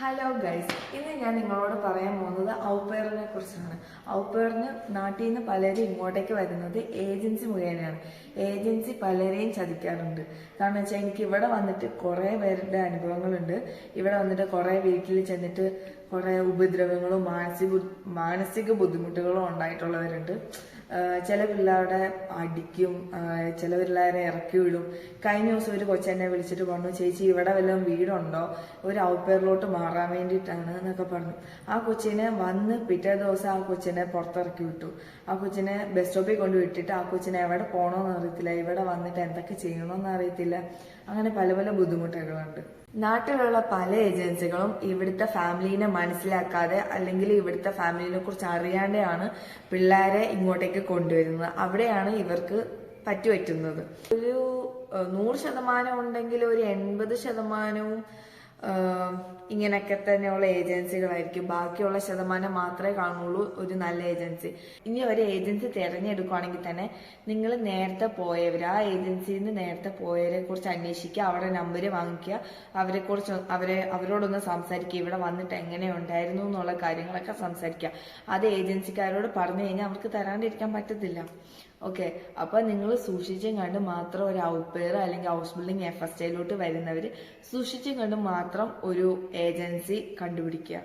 Hello guys, ഇന്ന് ഞാൻ നിങ്ങളോട് പറയാൻ പോകുന്നത് ഔപ്പേറിനെ കുറിച്ചാണ്. ഔപ്പേറിന് നാട്ടിൽ നിന്ന് പലരും ഇങ്ങോട്ടേക്ക് വരുന്നത് ഏജൻസി മുഖേനയാണ്. ഏജൻസി പലരെയും ചതിക്കാറുണ്ട്. കാരണം വെച്ചാൽ എനിക്ക് ഇവിടെ വന്നിട്ട് കുറേ പേരുടെ അനുഭവങ്ങളുണ്ട്. ഇവിടെ വന്നിട്ട് കുറേ വീട്ടിൽ ചെന്നിട്ട് കുറേ ഉപദ്രവങ്ങളും മാനസിക ബുദ്ധിമുട്ടുകളും ഉണ്ടായിട്ടുള്ളവരുണ്ട്. ചില പിള്ളേരുടെ അടിക്കും, ചില പിള്ളേരെ ഇറക്കി വിടും. കഴിഞ്ഞ ദിവസം ഒരു കൊച്ചെന്നെ വിളിച്ചിട്ട് പറഞ്ഞു, ചേച്ചി ഇവിടെ വല്ലതും വീടുണ്ടോ, ഒരു ഔപ്പേറിലോട്ട് മാറാൻ വേണ്ടിയിട്ടാണ് എന്നൊക്കെ പറഞ്ഞു. ആ കൊച്ചിനെ വന്ന് പിറ്റേ ദിവസം ആ കൊച്ചിനെ പുറത്തിറക്കി വിട്ടു. ആ കൊച്ചിനെ ബസ് സ്റ്റോപ്പിൽ കൊണ്ട് വിട്ടിട്ട് ആ കൊച്ചിനെ എവിടെ പോകണമെന്ന് അറിയത്തില്ല, ഇവിടെ വന്നിട്ട് എന്തൊക്കെ ചെയ്യണമെന്ന് അറിയത്തില്ല. അങ്ങനെ പല പല ബുദ്ധിമുട്ടുകളുണ്ട്. നാട്ടിലുള്ള പല ഏജൻസികളും ഇവിടുത്തെ ഫാമിലിനെ മനസ്സിലാക്കാതെ അല്ലെങ്കിൽ ഇവിടുത്തെ ഫാമിലിനെ കുറിച്ച് അറിയാതെയാണ് പിള്ളേരെ ഇങ്ങോട്ടേക്ക് കൊണ്ടുവരുന്നത്. അവിടെയാണ് ഇവർക്ക് പറ്റുപറ്റുന്നത്. ഒരു 100% ഉണ്ടെങ്കിൽ ഒരു 80% ഇങ്ങനെയൊക്കെ തന്നെയുള്ള ഏജൻസികളായിരിക്കും. ബാക്കിയുള്ള ശതമാനം മാത്രമേ കാണുള്ളൂ ഒരു നല്ല ഏജൻസി. ഇനി ഒരു ഏജൻസി തിരഞ്ഞെടുക്കുകയാണെങ്കിൽ തന്നെ നിങ്ങൾ നേരത്തെ പോയവർ, ആ ഏജൻസിയിൽ നിന്ന് നേരത്തെ പോയവരെ കുറിച്ച് അന്വേഷിക്കുക, അവരുടെ നമ്പർ വാങ്ങിക്കുക, അവരോടൊന്ന് സംസാരിക്കുക, ഇവിടെ വന്നിട്ട് എങ്ങനെ ഉണ്ടായിരുന്നു എന്നുള്ള കാര്യങ്ങളൊക്കെ സംസാരിക്കുക. അത് ഏജൻസിക്കാരോട് പറഞ്ഞു കഴിഞ്ഞാൽ അവർക്ക് തരാണ്ടിരിക്കാൻ പറ്റത്തില്ല. ഓക്കെ, അപ്പൊ നിങ്ങൾ സൂക്ഷിച്ചും കണ്ട് മാത്രം ഒരു ഔപ്പേർ അല്ലെങ്കിൽ ഹൗസ് ബിൽഡിംഗ് FSTയിലോട്ട് വരുന്നവർ സൂക്ഷിച്ചും കണ്ട് മാത്രം ഒരു ഏജൻസി കണ്ടുപിടിക്കുക.